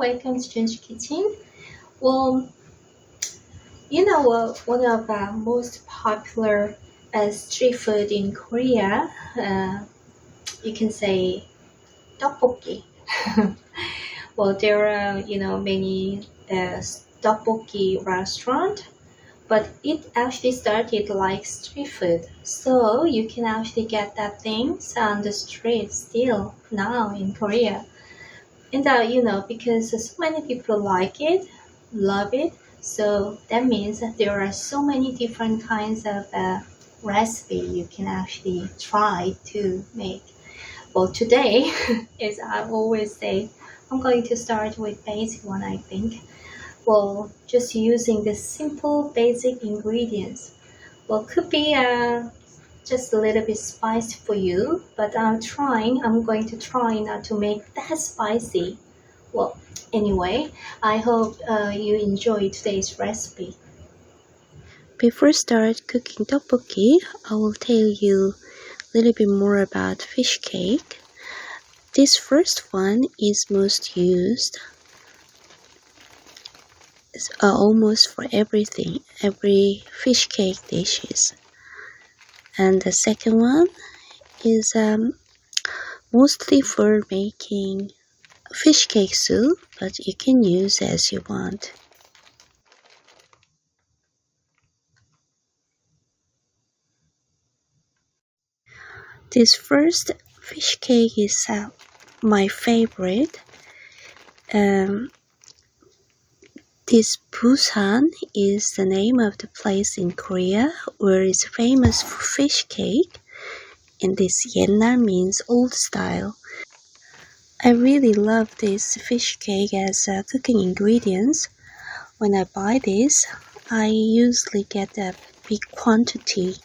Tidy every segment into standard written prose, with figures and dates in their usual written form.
welcome to Jun's Kitchen. Well, you know what? One of the most popular street food in Korea, you can say tteokbokki. Well, there are many tteokbokki restaurant, but it actually started like street food. So you can actually get that things on the street still now in Korea. And because so many people like it, love it, so that means that there are so many different kinds of recipe you can actually try to make. Well, today, as I always say, I'm going to start with basic one, I think. Well, just using the simple basic ingredients. Well, could be just a little bit spicy for you, but I'm going to try not to make that spicy. Well, anyway, I hope you enjoy today's recipe. Before start cooking tteokbokki, I will tell you a little bit more about fish cake. This first one is most used almost for everything, every fish cake dishes. And the second one is mostly for making fish cake soup, but you can use as you want. This first fish cake is my favorite. This Busan is the name of the place in Korea where it's famous for fish cake, and this 옛날 means old style. I really love this fish cake as cooking ingredients. When I buy this, I usually get a big quantity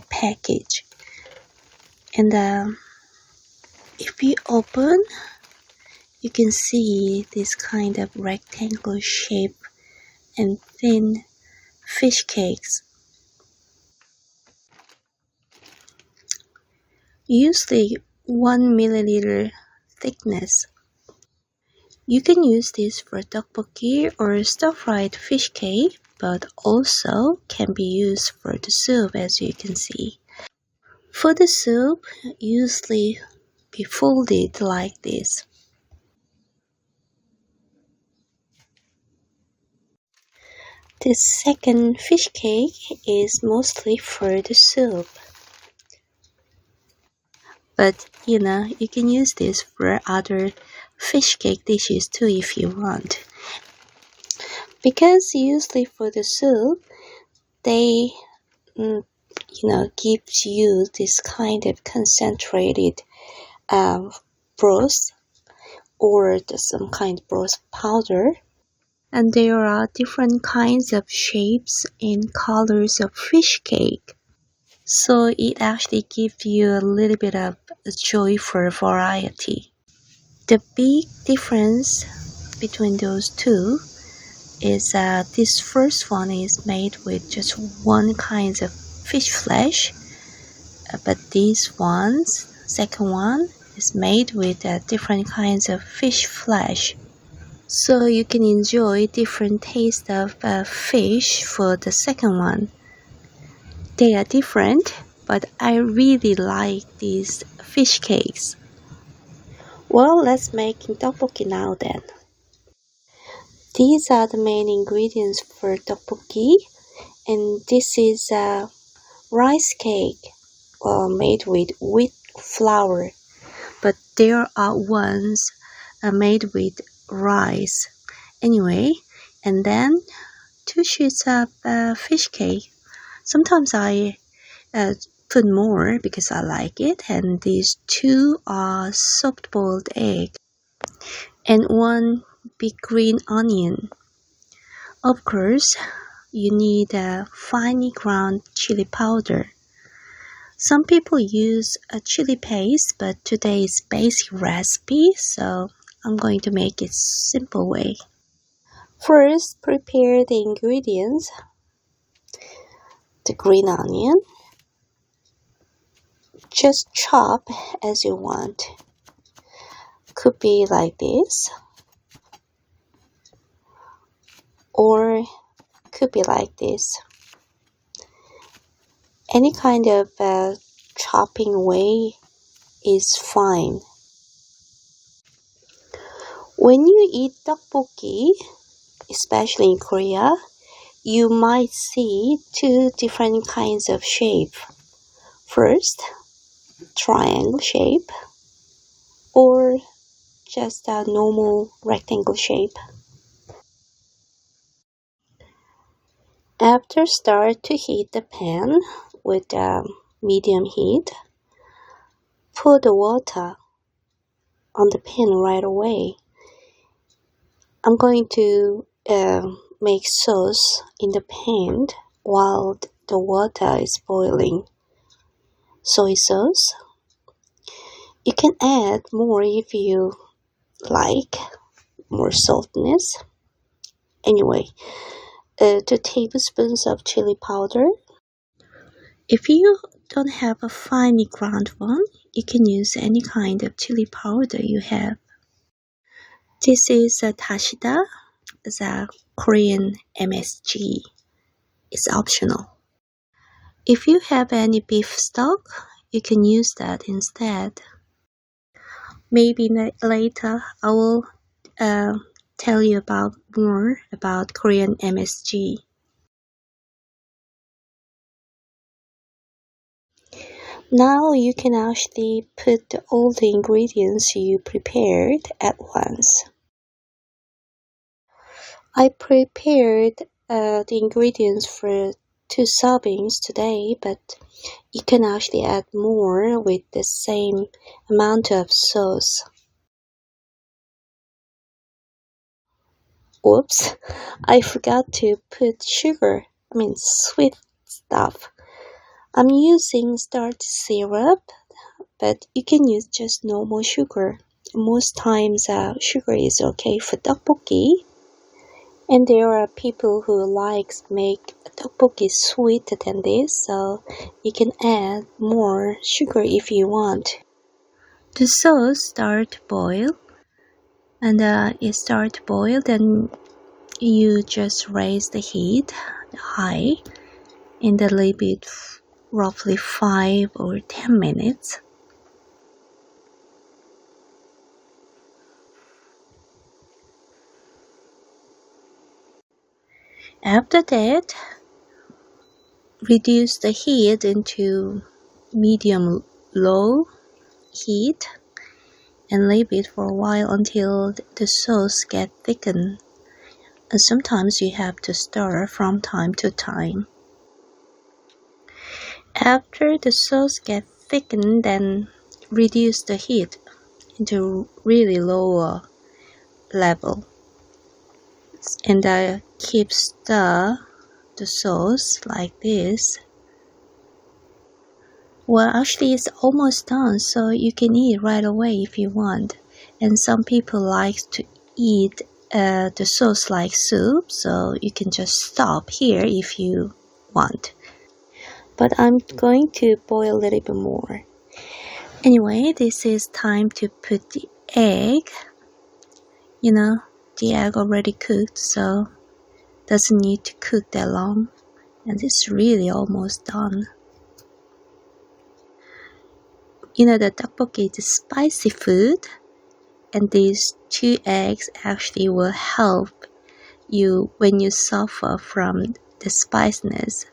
package. And if you open, you can see this kind of rectangle shape and thin fish cakes. Usually 1 milliliter thickness. You can use this for tteokbokki or stir-fried fish cake, but also can be used for the soup, as you can see. For the soup, usually be folded like this. The second fish cake is mostly for the soup. But you can use this for other fish cake dishes too if you want. Because usually for the soup, they gives you this kind of concentrated broth or some kind of broth powder. And there are different kinds of shapes and colors of fish cake. So it actually gives you a little bit of joy for variety. The big difference between those two is this first one is made with just one kind of fish flesh, but these ones, second one, is made with different kinds of fish flesh. So you can enjoy different taste of fish for the second one. They are different, but I really like these fish cakes. Well, let's make tteokbokki now then. These are the main ingredients for tteokbokki, and this is a rice cake made with wheat flour, but there are ones made with rice. Anyway, and then 2 sheets of fish cake. Sometimes I put more because I like it, and these 2 are soft boiled egg and 1 big green onion. Of course, you need a finely ground chili powder. Some people use a chili paste, but today is basic recipe, so I'm going to make it simple way. First, prepare the ingredients. The green onion, just chop as you want. Could be like this. or could be like this. Any kind of chopping way is fine. When you eat tteokbokki, especially in Korea, you might see two different kinds of shape. First, triangle shape, or just a normal rectangle shape. After start to heat the pan with medium heat, put the water on the pan right away. I'm going to make sauce in the pan while the water is boiling. Soy sauce. You can add more if you like more saltiness. Anyway, 2 tablespoons of chili powder. If you don't have a finely ground one, you can use any kind of chili powder you have. This is a dashida, the Korean MSG. It's optional. If you have any beef stock, you can use that instead. Maybe later I will tell you more about Korean MSG. Now you can actually put all the ingredients you prepared at once. I prepared the ingredients for 2 servings today, but you can actually add more with the same amount of sauce. Oops, I forgot to put sugar, sweet stuff. I'm using starch syrup, but you can use just normal sugar. Most times sugar is okay for tteokbokki. And there are people who make tteokbokki sweeter than this, so you can add more sugar if you want. The sauce start to boil, and it start to boil, then you just raise the heat high and a little bit, roughly 5 or 10 minutes. After that, reduce the heat into medium-low heat and leave it for a while until the sauce gets thickened. And sometimes you have to stir from time to time. After the sauce gets thickened, then reduce the heat into really low level and keep stir the sauce like this. Well, actually it's almost done, so you can eat right away if you want. And some people like to eat the sauce like soup, so you can just stop here if you want. But I'm going to boil a little bit more. Anyway, this is time to put the egg. The egg already cooked, so doesn't need to cook that long. And it's really almost done. The tteokbokki is spicy food, and these 2 eggs actually will help you when you suffer from the spiciness.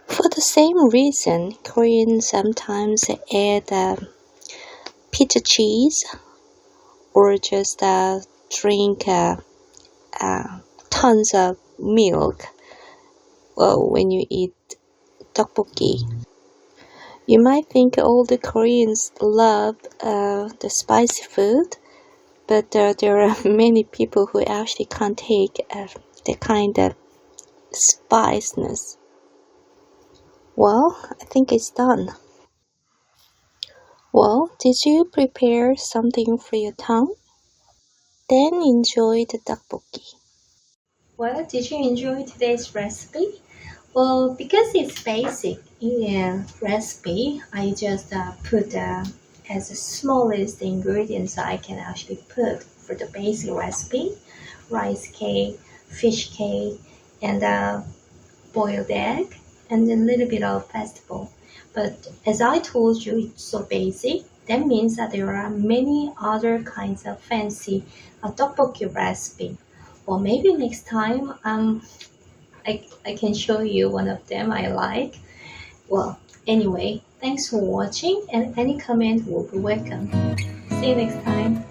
For the same reason, Koreans sometimes add pita cheese or just drink tons of milk when you eat tteokbokki. You might think all the Koreans love the spicy food, but there are many people who actually can't take the kind of spiciness. Well, I think it's done. Well, did you prepare something for your tongue? Then enjoy the tteokbokki. Well, did you enjoy today's recipe? Well, because it's basic recipe, I just put as small as the ingredients I can actually put for the basic recipe. rice cake, fish cake, and boiled egg, and a little bit of vegetable. But as I told you, it's so basic. That means that there are many other kinds of fancy tteokbokki recipe. Or maybe next time I can show you one of them I like. Well, anyway, thanks for watching, and any comment will be welcome. See you next time.